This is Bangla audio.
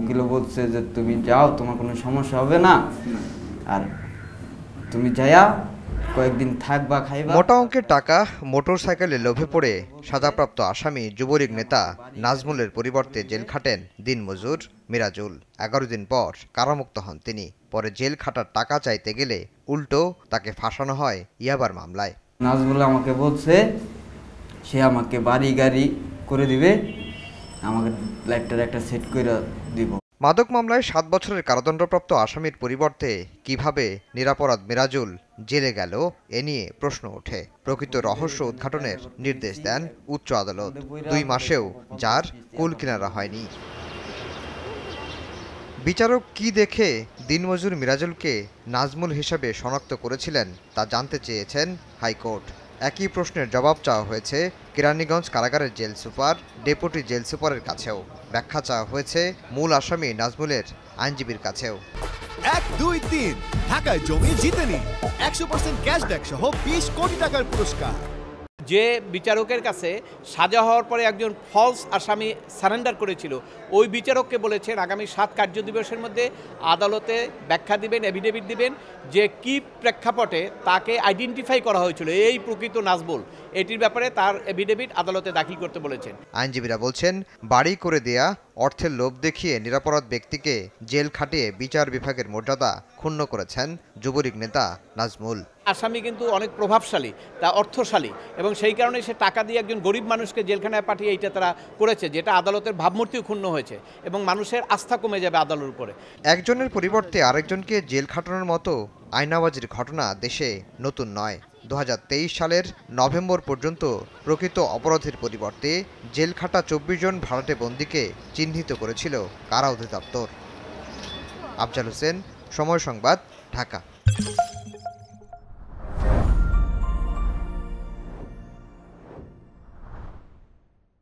উকিল বলছে যে তুমি যাও, তোমার কোনো সমস্যা হবে না, আর তুমি যাইয়া কয়েকদিন থাকবা, খাইবা। মোটা অঙ্কের টাকা মোটরসাইকেলে লোভে পড়ে সাজাপ্রাপ্ত আসামি যুবলীগ নেতা নাজমুলের পরিবর্তে জেল খাটেন দিনমজুর মিরাজুল। 11 দিন পর কারামুক্ত হন তিনি। পরে জেল খাটার টাকা চাইতে গেলে উল্টো তাকে ফাঁসানো হয় ইয়াবার মামলায়। নাজমুল আমাকে বলছে সে আমাকে বাড়ি গাড়ি করে দিবে, আমাকে লাইটার একটা সেট করে দিব। মাদক মামলায় 7 বছরের কারাদণ্ডপ্রাপ্ত আসামির পরিবর্তে কিভাবে নিরপরাধ মিরাজুল জেলে গেল এ নিয়ে প্রশ্ন ওঠে। প্রকৃত রহস্য উদ্ঘাটনের নির্দেশ দেন উচ্চ আদালত। 2 মাসেও যার কুল কিনারা হয়নি। বিচারক কি দেখে দিনমজুর মিরাজুলকে নাজমুল হিসেবে শনাক্ত করেছিলেন তা জানতে চেয়েছেন হাইকোর্ট। একই প্রশ্নের জবাব চাওয়া হয়েছে কেরানীগঞ্জ কারাগারের জেল সুপার, ডেপুটি জেল সুপারের কাছেও। ব্যাখ্যা চাওয়া হয়েছে মূল আসামি নাজমুলের আইনজীবীর কাছেও। 1, 2, 3 ঢাকায় জমি জিতে নিন 100% ক্যাশব্যাক সহ 20 কোটি টাকার পুরস্কার। যে বিচারকের কাছে সাজা হওয়ার পরে একজন ফলস আসামি সারেন্ডার করেছিল, ওই বিচারককে বলেছেন আগামী 7 কার্য দিবসের মধ্যে আদালতে ব্যাখ্যা দিবেন, এফিডেভিট দিবেন যে কি প্রেক্ষাপটে তাকে আইডেন্টিফাই করা হয়েছিল এই প্রকৃত নাজমুল, এটির ব্যাপারে তার এফিডেভিট আদালতে দাখিল করতে বলেছেন। আইনজীবীরা বলছেন বাড়ি করে দেয়া অর্থের লোভ দেখিয়ে নিরপরাধ ব্যক্তিকে জেল খাটিয়ে বিচার বিভাগের মর্যাদা ক্ষুণ্ণ করেছেন যুবলীগ নেতা নাজমুল। আসামি কিন্তু অনেক প্রভাবশালী, তা অর্থশালী, এবং সেই কারণে সে টাকা দিয়ে একজন গরিব মানুষকে জেলখানায় পাঠিয়ে এইটা তারা করেছে, যেটা আদালতের ভাবমূর্তিও ক্ষুণ্ণ হয়েছে এবং মানুষের আস্থা কমে যাবে আদালতের উপরে। একজনের পরিবর্তে আরেকজনকে জেল খাটানোর মতো আয়নাবাজির ঘটনা দেশে নতুন নয়। 2023 সালের নভেম্বর পর্যন্ত প্রকৃত অপরাধের পরিবর্তে জেল খাটা 24 জন ভাড়াটে বন্দীকে চিহ্নিত করেছিল কারা অধিদপ্তর। আফজাল হোসেন, সময় সংবাদ, ঢাকা।